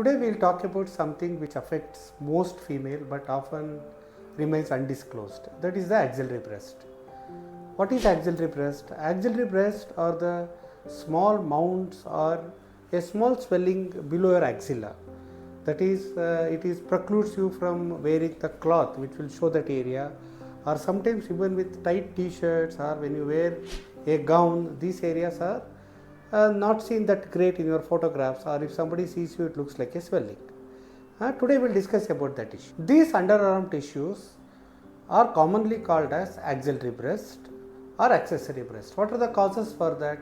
Today we will talk about something which affects most female but often remains undisclosed. That is the axillary breast. What is axillary breast? Axillary breast are the small mounds or a small swelling below your axilla. That is, it precludes you from wearing the cloth which will show that area, or sometimes even with tight t-shirts or when you wear a gown, these areas are not seen that great in your photographs, or if somebody sees you it looks like a swelling. Today we will discuss about that issue. These underarm tissues are commonly called as axillary breast or accessory breast. What are the causes for that?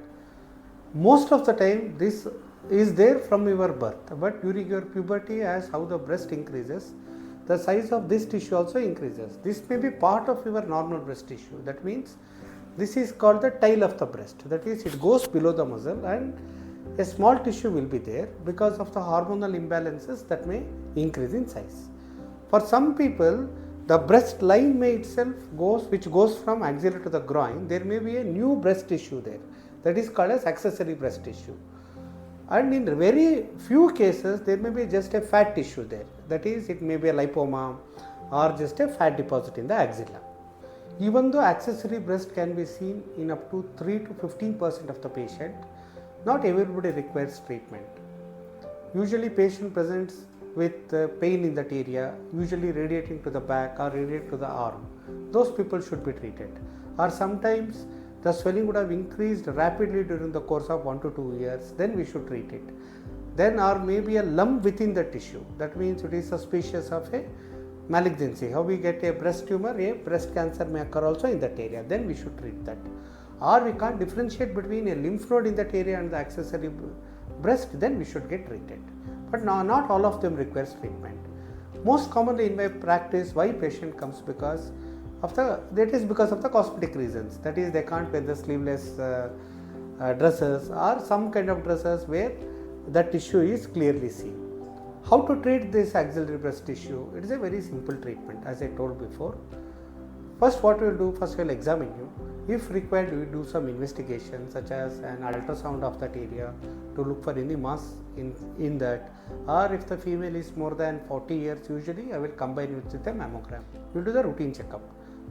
Most of the time this is there from your birth, but during your puberty, as how the breast increases, the size of this tissue also increases. This may be part of your normal breast tissue. That means this is called the tail of the breast. That is, it goes below the muscle and a small tissue will be there because of the hormonal imbalances that may increase in size. For some people, the breast line may itself which goes from axilla to the groin, there may be a new breast tissue there. That is called as accessory breast tissue. And in very few cases, there may be just a fat tissue there. That is, it may be a lipoma or just a fat deposit in the axilla. Even though accessory breast can be seen in up to 3 to 15% of the patient, not everybody requires treatment. Usually patient presents with pain in that area, usually radiating to the back or radiating to the arm. Those people should be treated. Or sometimes the swelling would have increased rapidly during the course of 1 to 2 years, then we should treat it. Then, or maybe a lump within the tissue, that means it is suspicious of a malignancy. How we get a breast tumor, a breast cancer may occur also in that area, then we should treat that. Or we can't differentiate between a lymph node in that area and the accessory breast, then we should get treated. But not all of them requires treatment. Most commonly in my practice, why patient comes because of the cosmetic reasons. That is, they can't wear the sleeveless dresses or some kind of dresses where the tissue is clearly seen. How to treat this axillary breast tissue? It is a very simple treatment, as I told before. First, what we will do, first we will examine you. If required, we will do some investigation such as an ultrasound of that area to look for any mass in that, or if the female is more than 40 years, usually I will combine it with a mammogram. We will do the routine checkup.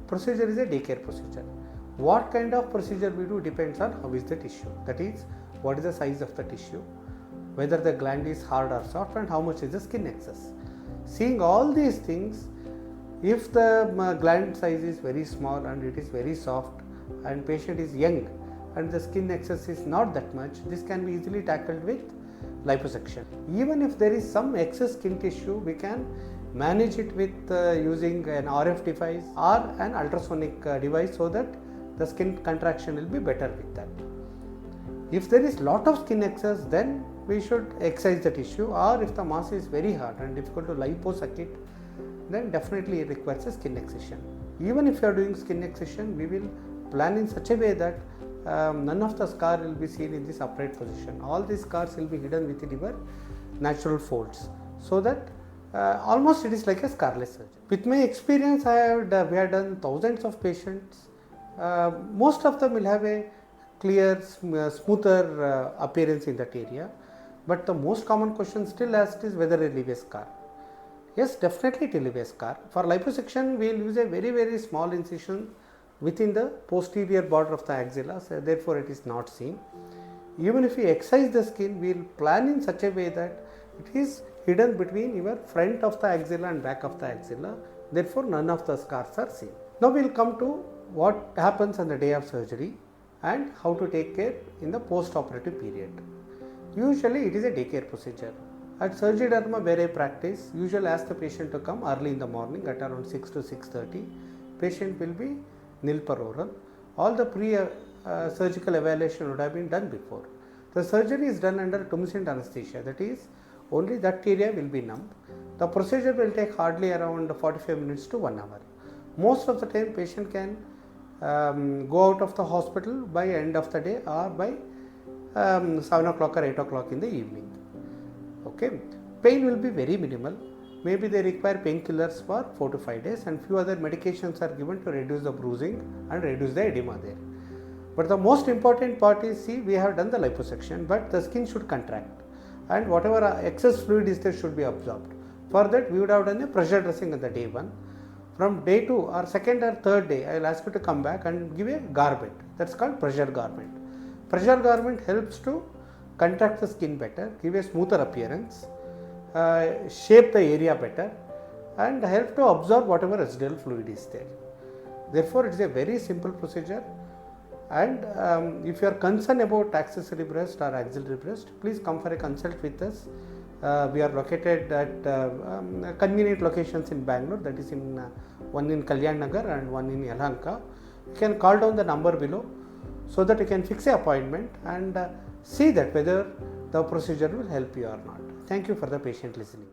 Procedure is a daycare procedure. What kind of procedure we do depends on how is the tissue. That is, what is the size of the tissue, whether the gland is hard or soft, and how much is the skin excess. Seeing all these things, if the gland size is very small and it is very soft and patient is young and the skin excess is not that much, this can be easily tackled with liposuction. Even if there is some excess skin tissue, we can manage it with using an RF device or an ultrasonic device so that the skin contraction will be better with that. If there is lot of skin excess, then we should excise the tissue, or if the mass is very hard and difficult to liposuct it, then definitely it requires a skin excision. Even if you are doing skin excision, we will plan in such a way that none of the scar will be seen in this upright position. All these scars will be hidden within your natural folds, so that almost it is like a scarless surgery. With my experience, we have done thousands of patients. Most of them will have a clear, smoother appearance in that area. But the most common question still asked is whether it will leave a scar. Yes, definitely it will leave a scar. For liposuction, we will use a very, very small incision within the posterior border of the axilla, so therefore it is not seen. Even if we excise the skin, we will plan in such a way that it is hidden between your front of the axilla and back of the axilla, therefore none of the scars are seen. Now we will come to what happens on the day of surgery and how to take care in the post-operative period. Usually it is a daycare procedure. At Surgiderma where I practice, usually ask the patient to come early in the morning at around 6 to 6:30. Patient will be nil per oral. All the pre-surgical evaluation would have been done before. The surgery is done under tumescent anesthesia, that is, only that area will be numb. The procedure will take hardly around 45 minutes to 1 hour. Most of the time patient can go out of the hospital by end of the day or by 7 o'clock or 8 o'clock in the evening. Okay, pain will be very minimal. Maybe they require painkillers for 4 to 5 days, and few other medications are given to reduce the bruising and reduce the edema there. But the most important part is, see, we have done the liposuction, but the skin should contract. and whatever excess fluid is there should be absorbed. For that we would have done a pressure dressing on the day 1. From day 2 or second or third day, I will ask you to come back and give a garment. That's called pressure garment. Pressure garment helps to contract the skin better, give a smoother appearance, shape the area better, and help to absorb whatever residual fluid is there. Therefore, it is a very simple procedure. And if you are concerned about accessory breast or axillary breast, please come for a consult with us. We are located at convenient locations in Bangalore, that is in one in Kalyannagar and one in Yelahanka. You can call down the number below so that you can fix an appointment and see that whether the procedure will help you or not. Thank you for the patient listening.